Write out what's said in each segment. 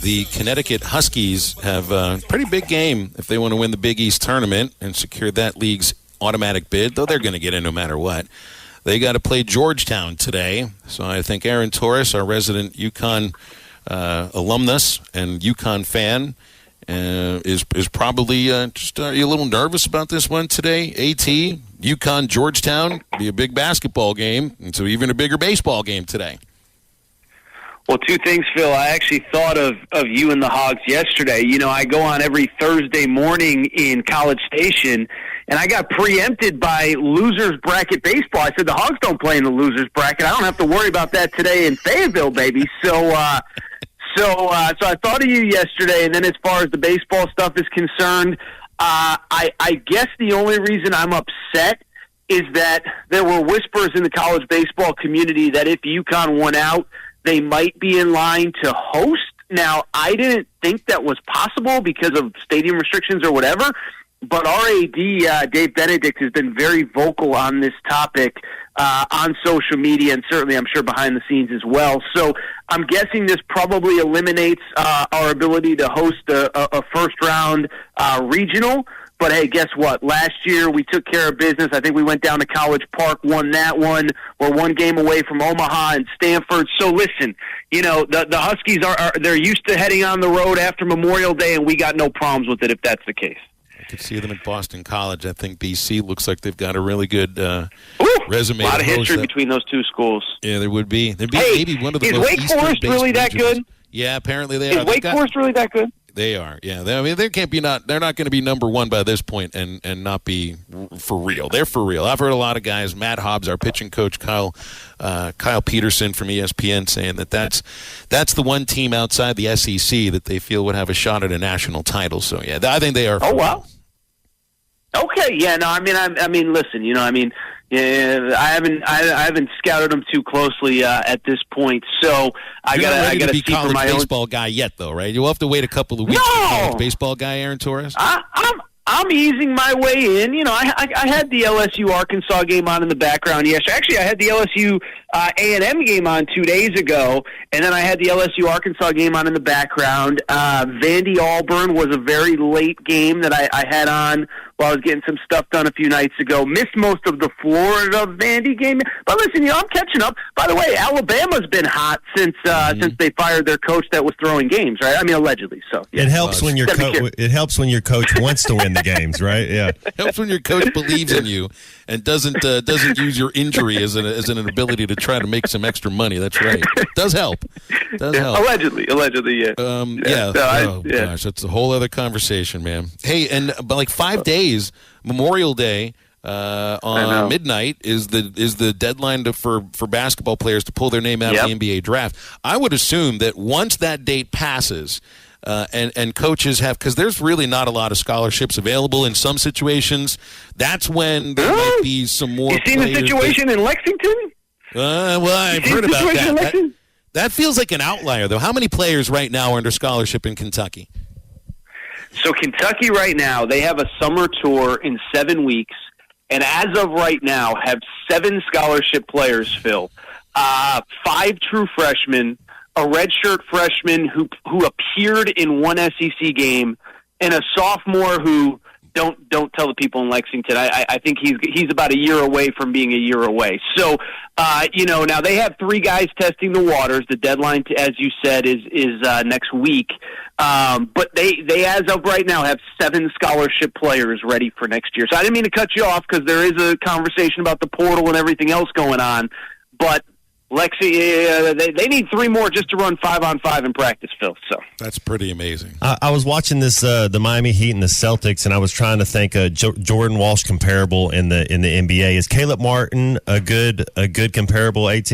the Connecticut Huskies have a pretty big game if they want to win the Big East tournament and secure that league's automatic bid, though they're going to get in no matter what. They got to play Georgetown today, so I think Aaron Torres, our resident UConn alumnus and UConn fan, is probably just are you a little nervous about this one today? AT, UConn, Georgetown, be a big basketball game, and so even a bigger baseball game today. Well, two things, Phil. I actually thought of you and the Hogs yesterday. You know, I go on every Thursday morning in College Station, and I got preempted by losers bracket baseball. I said the Hogs don't play in the losers bracket. I don't have to worry about that today in Fayetteville, baby. So I thought of you yesterday, and then as far as the baseball stuff is concerned, I guess the only reason I'm upset is that there were whispers in the college baseball community that if UConn won out, they might be in line to host. Now, I didn't think that was possible because of stadium restrictions or whatever, but our AD, Dave Benedict, has been very vocal on this topic on social media and certainly, I'm sure, behind the scenes as well. So I'm guessing this probably eliminates our ability to host a first-round regional. But, hey, guess what? Last year we took care of business. I think we went down to College Park, won that one. We're one game away from Omaha and Stanford. So, listen, you know, the Huskies, they're used to heading on the road after Memorial Day, and we got no problems with it if that's the case. I could see them at Boston College. I think BC looks like they've got a really good resume. A lot of history between those two schools. Yeah, there would be. There'd be maybe one of the most Is Wake Forest really that good? Yeah, apparently they are. Is Wake Forest really that good? They are, yeah. I mean, they're not going to be number one by this point and not be for real. They're for real. I've heard a lot of guys, Matt Hobbs, our pitching coach, Kyle Peterson from ESPN, saying that's the one team outside the SEC that they feel would have a shot at a national title. So, yeah, I think they are. Oh, wow. Okay, yeah, no, I mean, listen, you know, yeah, I haven't scouted them too closely at this point, so I gotta see for my own baseball guy yet, though, right? You'll have to wait a couple of weeks for college baseball guy Aaron Torres. I'm easing my way in. You know, I had the LSU Arkansas game on in the background yesterday. Actually, I had the LSU A&M game on 2 days ago, and then I had the LSU Arkansas game on in the background. Vandy Auburn was a very late game that I had on while I was getting some stuff done a few nights ago. Missed most of the Florida Vandy game, but listen, you know, I'm catching up. By the way, Alabama's been hot since they fired their coach that was throwing games, right? I mean, allegedly. So yeah. It helps when your coach wants to win the games, right? Yeah, it helps when your coach believes in you and doesn't use your injury as an ability to try to make some extra money. That's right. Does help. Help. Allegedly, yeah. Gosh, that's a whole other conversation, man. Hey, and like 5 days, Memorial Day on midnight is the deadline for basketball players to pull their name out of the NBA draft. I would assume that once that date passes, and coaches have, because there's really not a lot of scholarships available in some situations, that's when there might be some more. You seen the situation in Lexington? Well, I've heard about that. That feels like an outlier, though. How many players right now are under scholarship in Kentucky? So Kentucky right now, they have a summer tour in 7 weeks, and as of right now, have 7 scholarship players, Phil. 5 true freshmen, a redshirt freshman who appeared in one SEC game, and a sophomore who don't tell the people in Lexington. I think he's about a year away from being a year away. So, now they have 3 guys testing the waters. The deadline, as you said, is next week. But they, as of right now, have 7 scholarship players ready for next year. So I didn't mean to cut you off because there is a conversation about the portal and everything else going on. But they need 3 more just to run 5-on-5 in practice, Phil. So that's pretty amazing. I was watching this the Miami Heat and the Celtics, and I was trying to think Jordan Walsh comparable in the NBA. Is Caleb Martin a good comparable? At?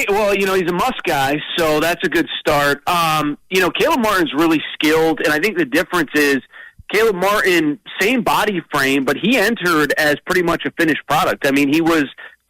Well, he's a must guy, so that's a good start. Caleb Martin's really skilled, and I think the difference is Caleb Martin, same body frame, but he entered as pretty much a finished product. I mean, he was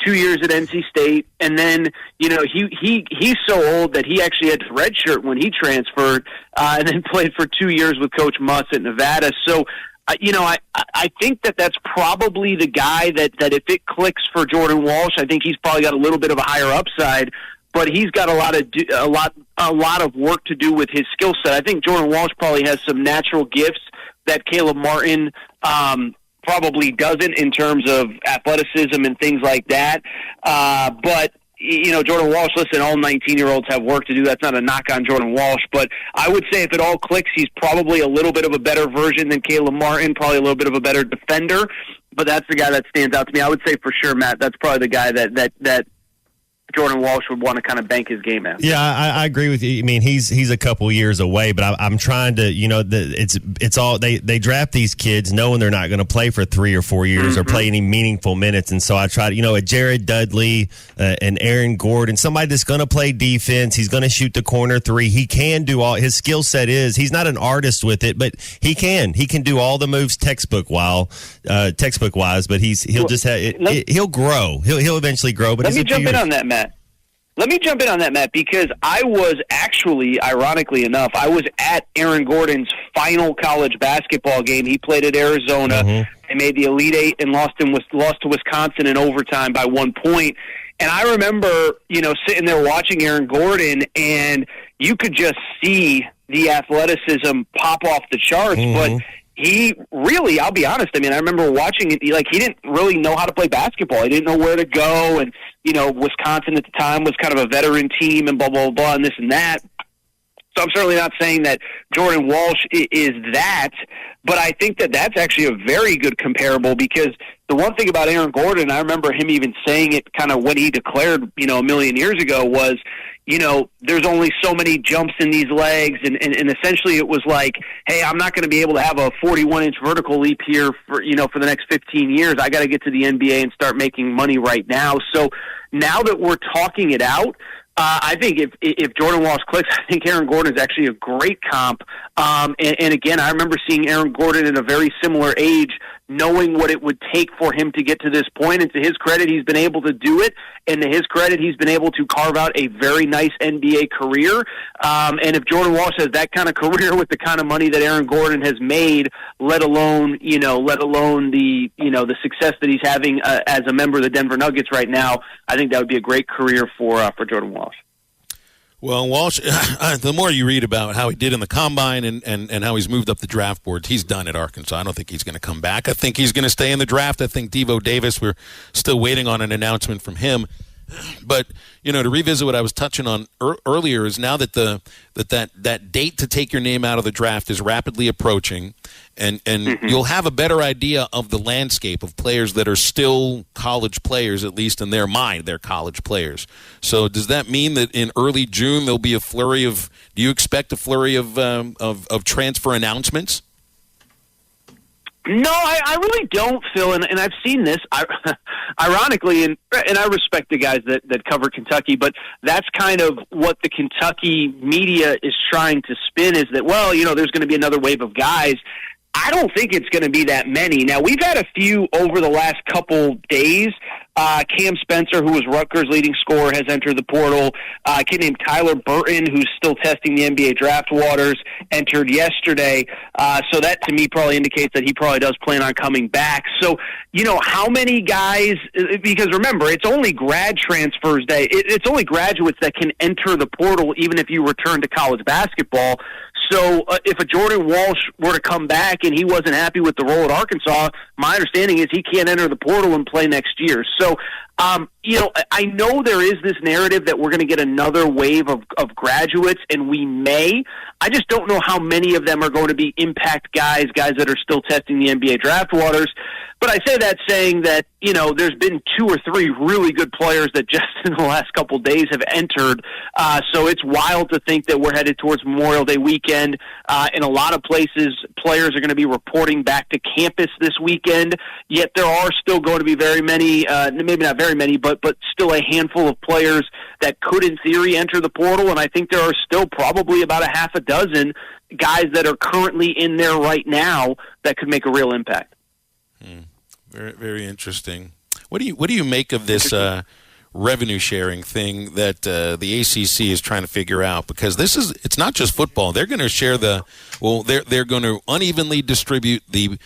2 years at NC State, and then, he's so old that he actually had to redshirt when he transferred, and then played for 2 years with Coach Muss at Nevada. So, I think that's probably the guy that if it clicks for Jordan Walsh, I think he's probably got a little bit of a higher upside. but he's got a lot of work to do with his skill set. I think Jordan Walsh probably has some natural gifts that Caleb Martin probably doesn't in terms of athleticism and things like that. But Jordan Walsh, listen, all 19-year-olds have work to do. That's not a knock on Jordan Walsh, but I would say if it all clicks, he's probably a little bit of a better version than Caleb Martin, probably a little bit of a better defender, but that's the guy that stands out to me. I would say for sure, Matt, that's probably the guy that Jordan Walsh would want to kind of bank his game at. Yeah, I agree with you. I mean, he's a couple years away, but I'm trying to, it's all they draft these kids knowing they're not going to play for 3 or 4 years or play any meaningful minutes, and so I try to, a Jared Dudley, and Aaron Gordon, somebody that's going to play defense. He's going to shoot the corner three. He can do all. His skill set he's not an artist with it, but he can do all the moves textbook wise. But he'll grow. He'll eventually grow. But let me jump in on that, Matt. Let me jump in on that, Matt, because I was actually, ironically enough, I was at Aaron Gordon's final college basketball game. He played at Arizona. They made the Elite Eight and lost to Wisconsin in overtime by 1 point. And I remember, sitting there watching Aaron Gordon, and you could just see the athleticism pop off the charts. But he really, I'll be honest, I remember watching it, he didn't really know how to play basketball. He didn't know where to go, and Wisconsin at the time was kind of a veteran team and blah, blah, blah, and this and that. So I'm certainly not saying that Jordan Walsh is that, but I think that that's actually a very good comparable, because the one thing about Aaron Gordon, I remember him even saying it kind of when he declared, a million years ago, was, there's only so many jumps in these legs, and essentially it was like, hey, I'm not going to be able to have a 41-inch vertical leap here for the next 15 years. I got to get to the NBA and start making money right now. So now that we're talking it out, I think if Jordan Walsh clicks, I think Aaron Gordon is actually a great comp. And again, I remember seeing Aaron Gordon at a very similar age, knowing what it would take for him to get to this point. And to his credit, he's been able to do it. And to his credit, he's been able to carve out a very nice NBA career. And if Jordan Walsh has that kind of career with the kind of money that Aaron Gordon has made, let alone the success that he's having as a member of the Denver Nuggets right now, I think that would be a great career for Jordan Walsh. Well, Walsh, the more you read about how he did in the combine and how he's moved up the draft board, he's done at Arkansas. I don't think he's going to come back. I think he's going to stay in the draft. I think Devo Davis, we're still waiting on an announcement from him. But, to revisit what I was touching on earlier is now that that date to take your name out of the draft is rapidly approaching, and you'll have a better idea of the landscape of players that are still college players, at least in their mind, they're college players. So does that mean that in early June there'll be do you expect a flurry of transfer announcements? No, I really don't, Phil, and I've seen this, ironically, and I respect the guys that cover Kentucky, but that's kind of what the Kentucky media is trying to spin, is that, there's going to be another wave of guys. I don't think it's going to be that many. Now, we've had a few over the last couple days. Cam Spencer, who was Rutgers' leading scorer, has entered the portal. A kid named Tyler Burton, who's still testing the NBA draft waters, entered yesterday. So that, to me, probably indicates that he probably does plan on coming back. So, how many guys, because remember, it's only grad transfers it's only graduates that can enter the portal even if you return to college basketball. So if a Jordan Walsh were to come back and he wasn't happy with the role at Arkansas, my understanding is he can't enter the portal and play next year. So, I know there is this narrative that we're going to get another wave of graduates, and we may. I just don't know how many of them are going to be impact guys that are still testing the NBA draft waters. But I say that saying that, there's been 2 or 3 really good players that just in the last couple days have entered. So it's wild to think that we're headed towards Memorial Day weekend. In a lot of places, players are going to be reporting back to campus this weekend. Yet there are still going to be very many, maybe not very many, but still a handful of players that could, in theory, enter the portal. And I think there are still probably about a half a dozen guys that are currently in there right now that could make a real impact. Very, very interesting. What do you make of this revenue sharing thing that the ACC is trying to figure out, because it's not just football. They're going to share they're going to unevenly distribute the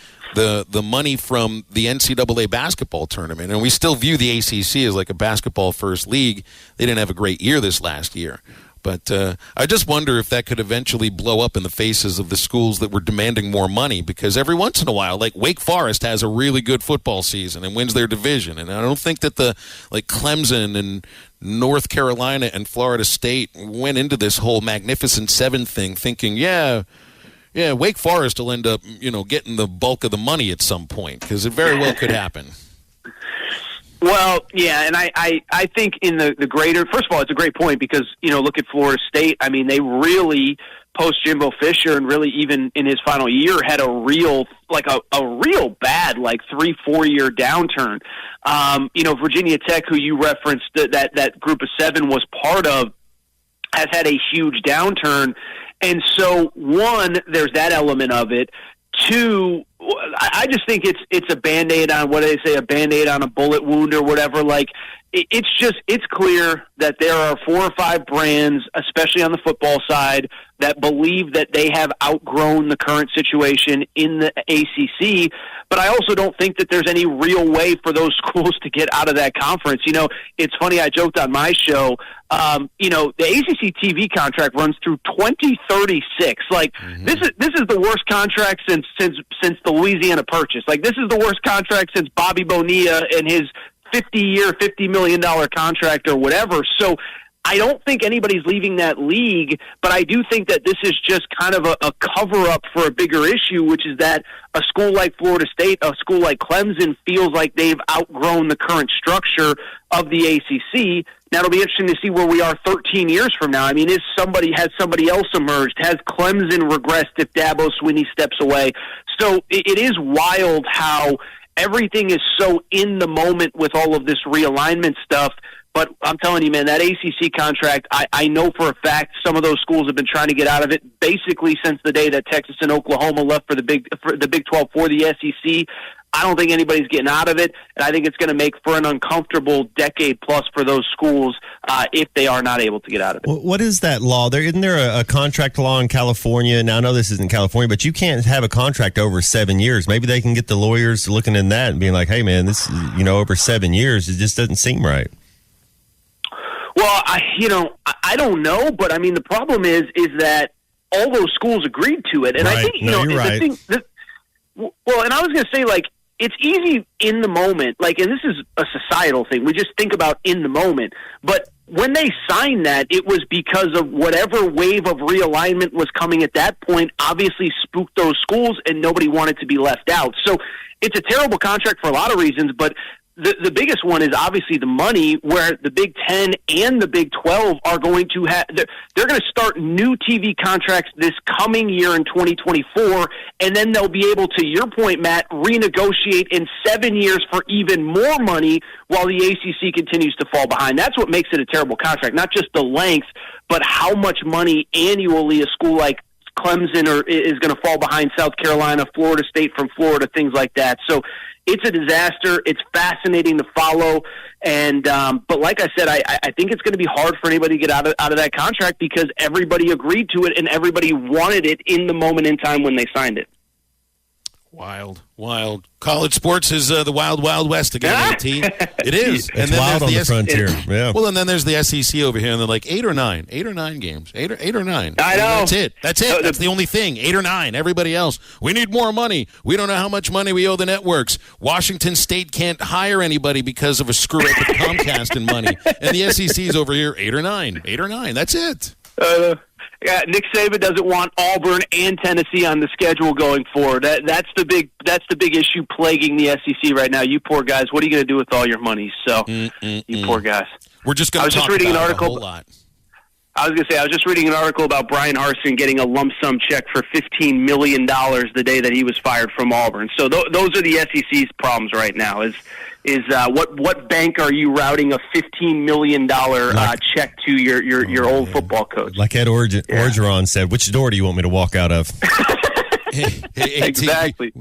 money from the NCAA basketball tournament, and we still view the ACC as like a basketball first league. They didn't have a great year this last year. But I just wonder if that could eventually blow up in the faces of the schools that were demanding more money, because every once in a while, like Wake Forest has a really good football season and wins their division. And I don't think that Clemson and North Carolina and Florida State went into this whole Magnificent Seven thing thinking, yeah, Wake Forest will end up, getting the bulk of the money at some point, because it very well could happen. Well, yeah, and I think in the greater, first of all, it's a great point, because, look at Florida State. I mean, they really, post Jimbo Fisher, and really even in his final year, had a real bad, 3-4 year downturn. Virginia Tech, who you referenced, that group of seven was part of, has had a huge downturn. And so, one, there's that element of it. Two, I just think it's a Band-Aid on, what do they say, a Band-Aid on a bullet wound or whatever. It's clear that there are 4 or 5 brands, especially on the football side, that believe that they have outgrown the current situation in the ACC. But I also don't think that there's any real way for those schools to get out of that conference. It's funny, I joked on my show, the ACC TV contract runs through 2036. This is the worst contract since the Louisiana Purchase. This is the worst contract since Bobby Bonilla and his 50-year, $50 million contract or whatever. So I don't think anybody's leaving that league, but I do think that this is just kind of a cover-up for a bigger issue, which is that a school like Florida State, a school like Clemson, feels like they've outgrown the current structure of the ACC. Now, it'll be interesting to see where we are 13 years from now. I mean, has somebody else emerged? Has Clemson regressed if Dabo Swinney steps away? So it is wild how everything is so in the moment with all of this realignment stuff. But I'm telling you, man, that ACC contract, I know for a fact some of those schools have been trying to get out of it basically since the day that Texas and Oklahoma left for the Big 12 for the SEC. I don't think anybody's getting out of it, and I think it's going to make for an uncomfortable decade plus for those schools if they are not able to get out of it. What is that law? Isn't there a contract law in California? Now, I know this isn't California, but you can't have a contract over 7 years. Maybe they can get the lawyers looking in that and being like, hey, man, this is, over 7 years. It just doesn't seem right. Well, I don't know, but I mean, the problem is that all those schools agreed to it, and right. I think you're right. and I was going to say, it's easy in the moment, and this is a societal thing. We just think about in the moment, but when they signed that, it was because of whatever wave of realignment was coming at that point. Obviously, spooked those schools, and nobody wanted to be left out. So it's a terrible contract for a lot of reasons, but the biggest one is obviously the money, where the Big 10 and the Big 12 are going to have, they're going to start new TV contracts this coming year in 2024, and then they'll be able, to your point, Matt, renegotiate in 7 years for even more money while the ACC continues to fall behind. That's what makes it a terrible contract, not just the length, but how much money annually a school like Clemson is going to fall behind South Carolina, Florida State from Florida, things like that. So it's a disaster. It's fascinating to follow, and but like I said, I think it's going to be hard for anybody to get out of that contract, because everybody agreed to it and everybody wanted it in the moment in time when they signed it. Wild. College sports is the wild, wild west again, AT. It is. It's wild on the frontier. Yeah. Well, and then there's the SEC over here, and they're like 8 or 9 games. 8 or 9. I know. That's it. That's the only thing. 8 or 9. Everybody else, we need more money. We don't know how much money we owe the networks. Washington State can't hire anybody because of a screw up with Comcast and money. And the SEC's over here, 8 or 9. 8 or 9. That's it. Nick Saban doesn't want Auburn and Tennessee on the schedule going forward. That's the big issue plaguing the SEC right now. You poor guys, what are you going to do with all your money? So, you poor guys. We're just going to talk about it a whole lot. I was going to say, I was just reading an article about Brian Harsin getting a lump sum check for $15 million the day that he was fired from Auburn. So those are the SEC's problems right now. Is what bank are you routing a $15 million check to your old football coach? Like Ed Orgeron said, which door do you want me to walk out of? Hey, exactly.